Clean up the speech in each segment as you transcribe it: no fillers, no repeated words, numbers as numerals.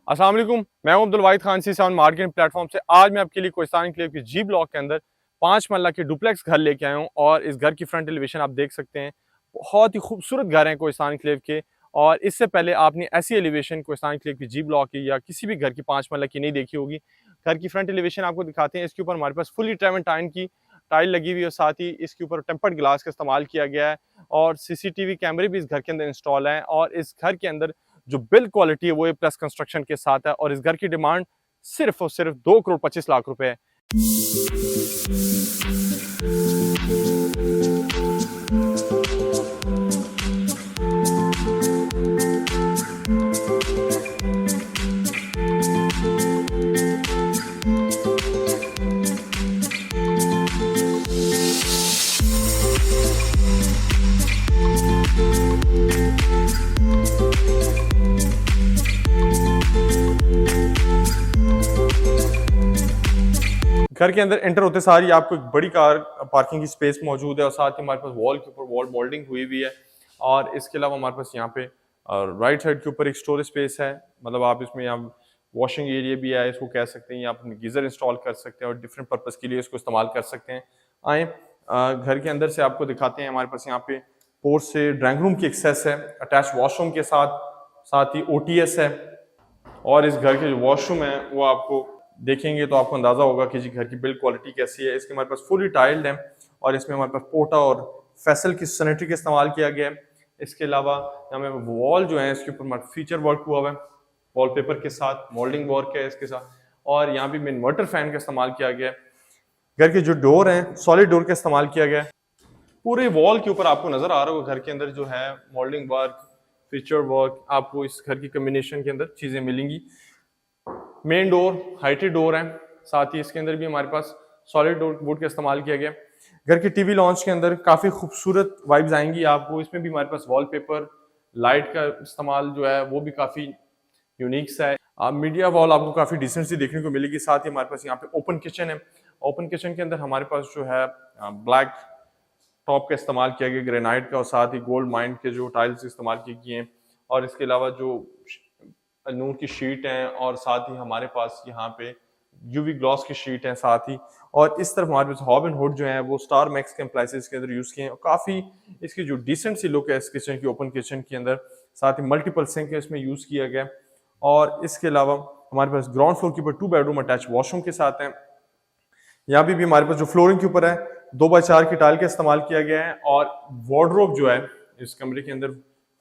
अस्सलाम वालेकुम, मैं हूं अब्दुल वाहिद खान सी मार्केट प्लेटफॉर्म से। आज मैं आपके लिए कोहिस्तान एन्क्लेव की जी ब्लॉक के अंदर 5 मरला की डुप्लेक्स घर लेके आया हूं और इस घर की फ्रंट एलिवेशन आप देख सकते हैं। बहुत ही खूबसूरत घर हैं कोहिस्तान एन्क्लेव के। और इससे पहले आपने ऐसी एलिवेशन कोहिस्तान एन्क्लेव की जी ब्लॉक की या किसी भी घर की 5 मरला की नहीं देखी होगी। घर की फ्रंट एलिवेशन आपको दिखाते हैं। इसके ऊपर हमारे पास फुली ट्रेमेंटाइन की टाइल लगी हुई है और साथ ही इसके ऊपर टेम्पर्ड ग्लास का इस्तेमाल किया गया है और सीसीटीवी कैमरे भी इस घर के अंदर इंस्टॉल हैं। और इस घर के अंदर जो बिल्ड क्वालिटी है वो प्लस कंस्ट्रक्शन के साथ है और इस घर की डिमांड सिर्फ और सिर्फ 2 करोड़ 25 लाख रुपए है। घर के अंदर एंटर होते सारी आपको एक बड़ी कार पार्किंग की स्पेस मौजूद है और साथ ही हमारे पास वॉल के ऊपर वॉल मोल्डिंग हुई हुई है। और इसके अलावा हमारे पास यहाँ पे राइट साइड के ऊपर एक स्टोरेज स्पेस है, मतलब आप इसमें यहाँ वॉशिंग एरिया भी है, इसको कह सकते हैं, या आप गीज़र इंस्टॉल कर सकते हैं और डिफरेंट पर्पज़ के लिए इसको इस्तेमाल कर सकते हैं। आए घर के अंदर से आपको दिखाते हैं। हमारे पास यहाँ पे पोर्च से ड्राइंग रूम की एक्सेस है, अटैच वॉशरूम के साथ ही OTS है। और इस घर के जो वॉशरूम है वो आपको देखेंगे तो आपको अंदाजा होगा कि जी घर की बिल्ड क्वालिटी कैसी है। इसके हमारे पास फुली टाइल्ड है और इसमें हमारे पास पोटा और फैसल की सैनिटरी का इस्तेमाल किया गया है। इसके अलावा हमें वॉल जो है इसके ऊपर हमारा फीचर वर्क हुआ हुआ है, वॉलपेपर के साथ मोल्डिंग वर्क है इसके साथ। और यहाँ भी इन्वर्टर फैन का इस्तेमाल किया गया है। घर के जो डोर हैं सॉलिड डोर का इस्तेमाल किया गया है। पूरे वॉल के ऊपर आपको नजर आ रहा होगा घर के अंदर जो है मोल्डिंग वर्क, फीचर वर्क, आपको इस घर की कम्बिनेशन के अंदर चीजें मिलेंगी। मेन डोर हाइटेड डोर है, साथ ही इसके अंदर भी हमारे पास सॉलिड डोर वुड का इस्तेमाल किया गया। घर के टीवी लॉन्च के अंदर काफी खूबसूरत वाइब्स आएंगी आपको। इसमें भी हमारे पास वॉलपेपर, लाइट का इस्तेमाल जो है वो भी काफी यूनिक सा है। मीडिया वॉल आपको काफी डिसेंट सी देखने को मिलेगी। साथ ही हमारे पास यहाँ पे ओपन किचन है। ओपन किचन के अंदर हमारे पास जो है ब्लैक टॉप का इस्तेमाल किया गया, ग्रेनाइट का, और साथ ही गोल्ड माइंड के जो टाइल्स इस्तेमाल किए हैं। और इसके अलावा जो नूर की शीट है और साथ ही हमारे पास यहाँ पे यूवी ग्लॉस की शीट है साथ ही। और इस तरफ हमारे पास हॉब एंड हुड जो है वो स्टार मैक्स के एप्लायंसेस के अंदर यूज किए हैं और काफी इसकी जो डिसेंट सी लुक है इस किचन की, ओपन किचन के अंदर, साथ ही मल्टीपल सिंक है इसमें यूज किया गया। और इसके अलावा हमारे पास ग्राउंड फ्लोर के ऊपर 2 बेडरूम अटैच वॉशरूम के साथ है। यहाँ भी हमारे पास जो फ्लोरिंग के ऊपर है 2x4 की टाइल का इस्तेमाल किया गया है। और वार्डरोब जो है इस कमरे के अंदर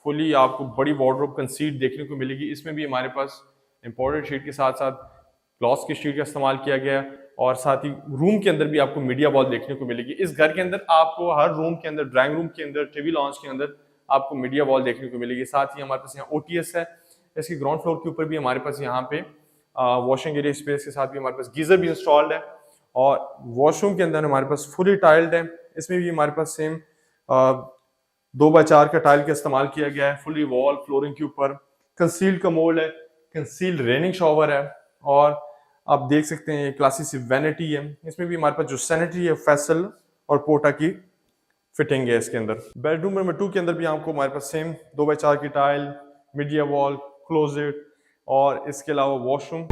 फुली आपको बड़ी वार्डरोब कंसीड देखने को मिलेगी। इसमें भी हमारे पास इंपोर्टेड शीट के साथ साथ ग्लॉस की शीट का इस्तेमाल किया गया है। और साथ ही रूम के अंदर भी आपको मीडिया वॉल देखने को मिलेगी। इस घर के अंदर आपको हर रूम के अंदर, ड्राइंग रूम के अंदर, टीवी लॉन्च के अंदर आपको मीडिया वॉल देखने को मिलेगी। साथ ही हमारे पास यहाँ OTS है। इसकी ग्राउंड फ्लोर के ऊपर भी हमारे पास यहाँ पे वॉशिंग एरिया स्पेस के साथ भी हमारे पास गीजर भी इंस्टॉल्ड है। और वॉशरूम के अंदर हमारे पास फुली टाइल्ड है। इसमें भी हमारे पास सेम 2x4 का टाइल का इस्तेमाल किया गया है। फुली वॉल फ्लोरिंग के ऊपर कंसील्ड कमोड है, कंसील्ड रेनिंग शॉवर है। और आप देख सकते हैं क्लासी सी वैनिटी है। इसमें भी हमारे पास जो सैनिटरी है फैसल और पोटा की फिटिंग है इसके अंदर। बेडरूम नंबर 2 के अंदर भी आपको हमारे पास सेम 2x4 की टाइल, मीडिया वॉल, क्लोजेट और इसके अलावा वॉशरूम।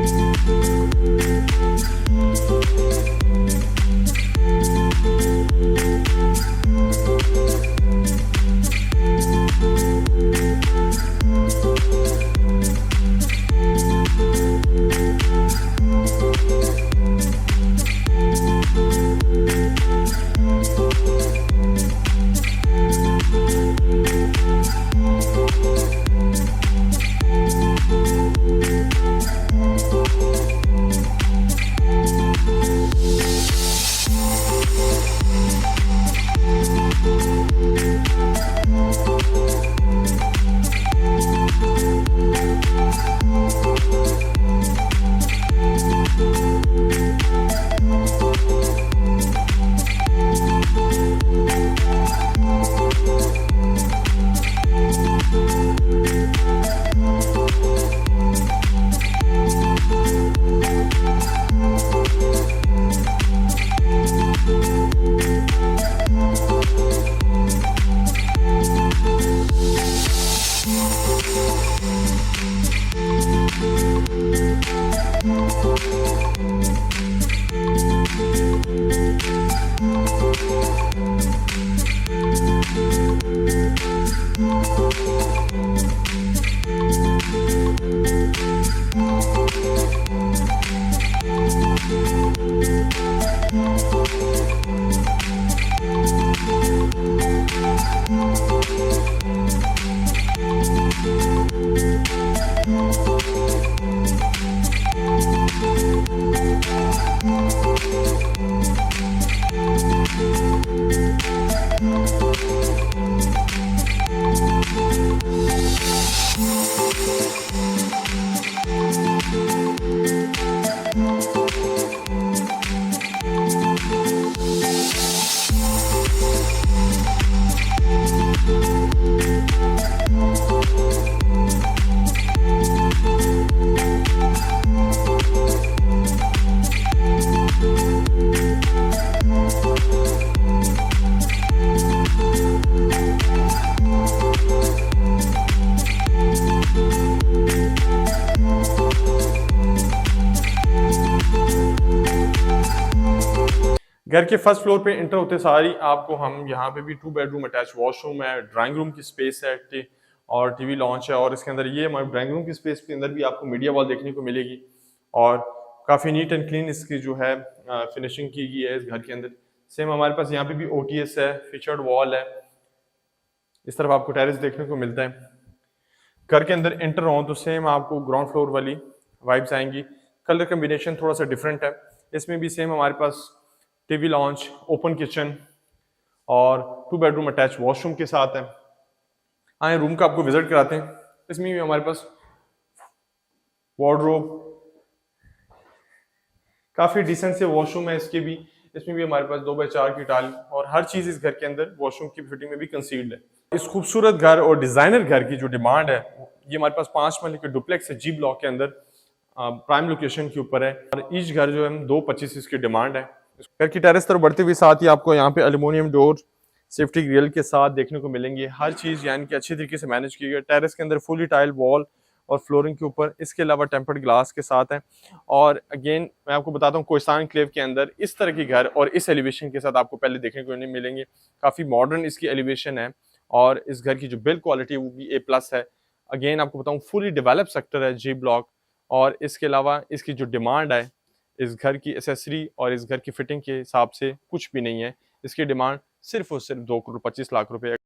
घर के फर्स्ट फ्लोर पे इंटर होते सारी आपको हम यहाँ पे भी 2 बेडरूम अटैच वॉशरूम है, ड्राइंग रूम की स्पेस है और टीवी लॉन्च है। और इसके अंदर ये हमारे ड्राइंग रूम की स्पेस के अंदर भी आपको मीडिया वॉल देखने को मिलेगी और काफ़ी नीट एंड क्लीन इसकी जो है फिनिशिंग की गई है इस घर के अंदर। सेम हमारे पास यहाँ पे भी OTS है, फीचर्ड वॉल है। इस तरफ आपको टेरेस देखने को मिलता है। घर के अंदर एंटर हो तो सेम आपको ग्राउंड फ्लोर वाली वाइब्स आएंगी। कलर कम्बिनेशन थोड़ा सा डिफरेंट है। इसमें भी सेम हमारे पास टीवी लॉन्च, ओपन किचन और 2 बेडरूम अटैच वॉशरूम के साथ है। आए रूम का आपको विजिट कराते हैं। इसमें भी हमारे पास वार्डरोब, काफ़ी डिसेंट से वॉशरूम है इसके भी। इसमें भी हमारे पास 2x4 की टाइल और हर चीज़ इस घर के अंदर वॉशरूम की फिटिंग में भी कंसील्ड है। इस खूबसूरत घर और डिज़ाइनर घर की जो डिमांड है ये हमारे पास 5 महल के डुप्लेक्स है जी ब्लॉक के अंदर, प्राइम लोकेशन के ऊपर है और ईच घर जो है 225 इसकी डिमांड है। घर की टेरेस तरफ बढ़ते हुए साथ ही आपको यहाँ पे एल्युमिनियम डोर, सेफ्टी ग्रिल के साथ देखने को मिलेंगे। हर चीज़ यानी कि अच्छी तरीके से मैनेज की गई। टेरेस के अंदर फुली टाइल वॉल और फ्लोरिंग के ऊपर, इसके अलावा टेम्पर्ड ग्लास के साथ है। और अगेन मैं आपको बताता हूँ कोहिस्तान एन्क्लेव के अंदर इस तरह के घर और इस एलिवेशन के साथ आपको पहले देखने को नहीं मिलेंगे। काफ़ी मॉडर्न इसकी एलिवेशन है और इस घर की जो बिल्ड क्वालिटी है वो भी A+ है। अगेन आपको बताऊँ फुली डेवलप सेक्टर है जी ब्लॉक। और इसके अलावा इसकी जो डिमांड है इस घर की एसेसरी और इस घर की फिटिंग के हिसाब से कुछ भी नहीं है। इसकी डिमांड सिर्फ और सिर्फ 2,25,00,000 रुपये।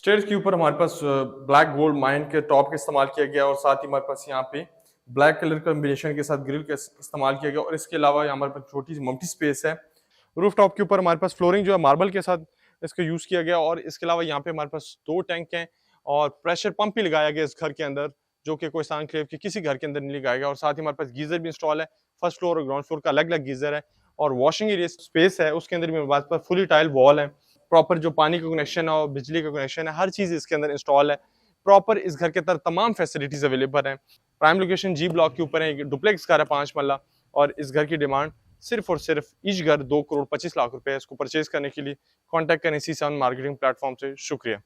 स्टेयर्स के ऊपर हमारे पास ब्लैक गोल्ड माइन के टॉप का इस्तेमाल किया गया और साथ ही हमारे पास यहाँ पे ब्लैक कलर कॉम्बिनेशन के साथ ग्रिल का इस्तेमाल किया गया और इसके अलावा हमारे पास छोटी सी मल्टी स्पेस है। रूफ टॉप के ऊपर हमारे पास फ्लोरिंग जो है मार्बल के साथ इसका यूज किया गया और इसके अलावा यहाँ पे हमारे पास 2 टैंक हैं और प्रेशर पंप भी लगाया गया इस घर के अंदर, जो कि कोई एनक्लेव के किसी घर के अंदर नहीं लगाया गया। और साथ ही हमारे पास गीजर भी इंस्टॉल है, फर्स्ट फ्लोर और ग्राउंड फ्लोर का अलग अलग गीजर है और वॉशिंग एरिया स्पेस है उसके अंदर भी हमारे पास फुली टाइल वॉल है, प्रॉपर जो पानी का कनेक्शन है और बिजली का कनेक्शन है हर चीज इसके अंदर इंस्टॉल है। प्रॉपर इस घर के अंदर तमाम फैसिलिटीज अवेलेबल हैं। प्राइम लोकेशन जी ब्लॉक के ऊपर है, डुप्लेक्स घर है 5 मरला और इस घर की डिमांड सिर्फ और सिर्फ ईच घर 2 करोड़ 25 लाख रुपए है। इसको परचेज करने के लिए कांटेक्ट करें C7 मार्केटिंग प्लेटफॉर्म से। शुक्रिया।